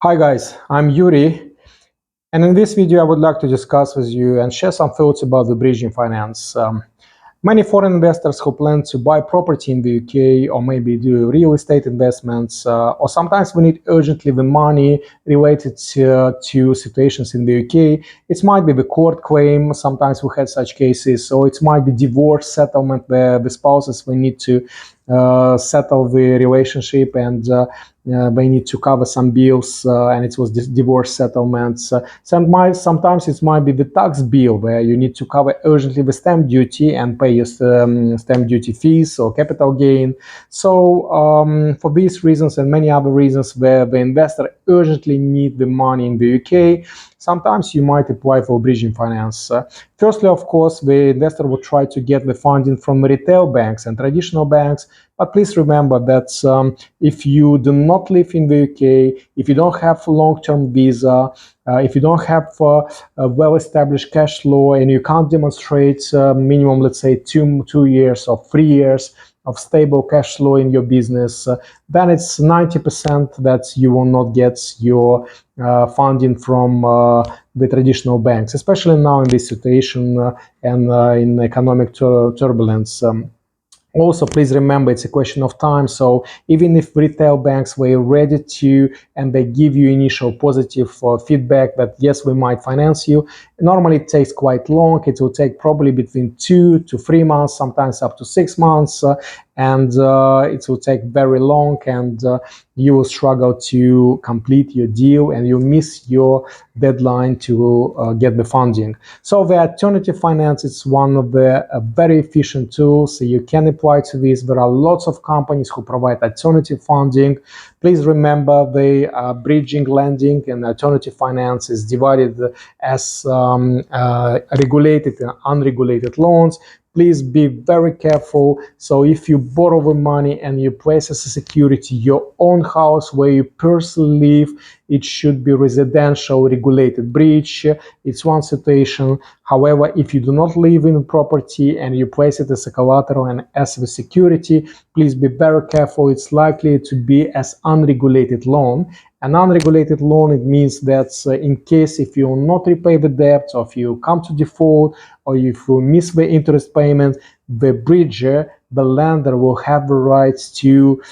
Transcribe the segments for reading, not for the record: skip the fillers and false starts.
Hi guys, I'm Yuri, and in this video I would like to discuss with you and share some thoughts about the bridging finance. Many foreign investors who plan to buy property in the UK or maybe do real estate investments, or sometimes we need urgently the money related to situations in the UK. It might be the court claim, sometimes we had such cases, or it might be divorce settlement where the spouses we need to settle the relationship and they need to cover some bills, and it was divorce settlements. Sometimes it might be the tax bill where you need to cover urgently the stamp duty and pay your stamp duty fees or capital gain. So for these reasons and many other reasons where the investor urgently need the money in the UK, sometimes you might apply for bridging finance. Firstly, of course, the investor will try to get the funding from retail banks and traditional banks, but please remember that if you do not live in the UK, if you don't have a long-term visa, if you don't have a well-established cash flow and you can't demonstrate minimum, let's say, two years or 3 years of stable cash flow in your business, then it's 90% that you will not get your funding from the traditional banks, especially now in this situation and in economic turbulence. Also, please remember it's a question of time. So even if retail banks were ready to and they give you initial positive feedback that yes, we might finance you, normally it takes quite long. It will take probably between 2 to 3 months, sometimes up to 6 months, and it will take very long, and you will struggle to complete your deal and you miss your deadline to get the funding. So the alternative finance is one of the very efficient tools. You can apply to this. There are lots of companies who provide alternative funding. Please remember the bridging lending and alternative finance is divided as regulated and unregulated loans. Please be very careful. So if you borrow the money and you place as a security your own house where you personally live, it should be residential regulated bridge. It's one situation. However, if you do not live in a property and you place it as a collateral and as a security, please be very careful. It's likely to be as unregulated loan. An unregulated loan, it means that in case if you will not repay the debt, or if you come to default, or if you miss the interest payment, the bridger, the lender, will have the rights to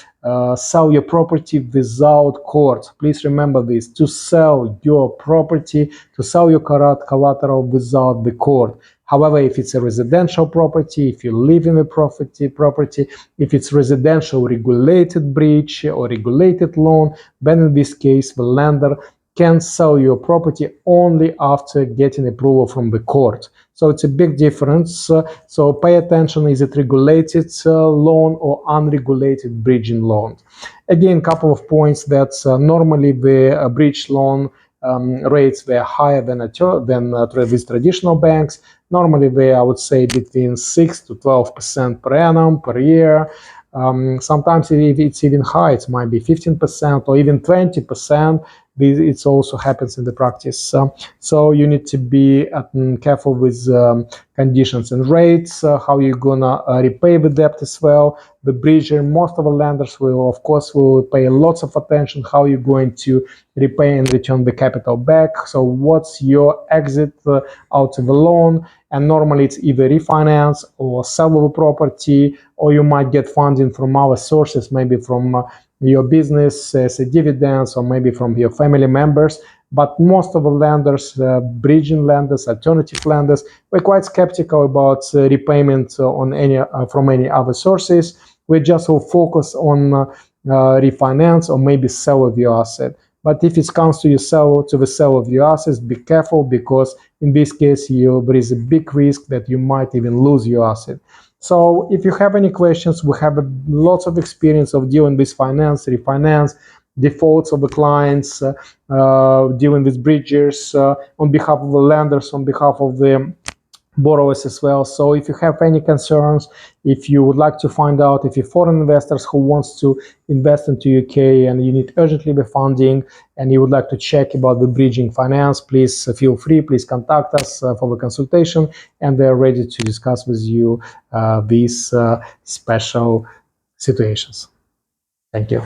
sell your property without court. Please remember this: to sell your property, to sell your collateral without the court. However, if it's a residential property, if you live in a property, if it's residential regulated bridge or regulated loan, then in this case, the lender can sell your property only after getting approval from the court. So it's a big difference. So pay attention, is it regulated loan or unregulated bridging loan? Again, couple of points that normally the bridge loan rates were higher than with traditional banks. Normally they, I would say, between 6 to 12% per annum per year. Sometimes if it's even high, it might be 15% or even 20%. It also happens in the practice. So you need to be careful with conditions and rates, how you're gonna repay the debt as well. The bridger, most of the lenders will, of course, will pay lots of attention how you're going to repay and return the capital back. So what's your exit out of the loan? And normally it's either refinance or sell the property, or you might get funding from other sources, maybe from your business as a dividends, or maybe from your family members. But most of the lenders, bridging lenders, alternative lenders, we're quite skeptical about repayment from any other sources. We just will focus on refinance or maybe sell of your asset. But if it comes to the sale of your assets, be careful, because in this case there is a big risk that you might even lose your asset. So if you have any questions, we have lots of experience of dealing with finance, refinance, defaults of the clients, dealing with bridgers on behalf of the lenders, on behalf of the borrowers as well. So if you have any concerns, if you would like to find out, if you're foreign investors who wants to invest into UK and you need urgently the funding and you would like to check about the bridging finance, please feel free, please contact us for the consultation, and they're ready to discuss with you these special situations. Thank you.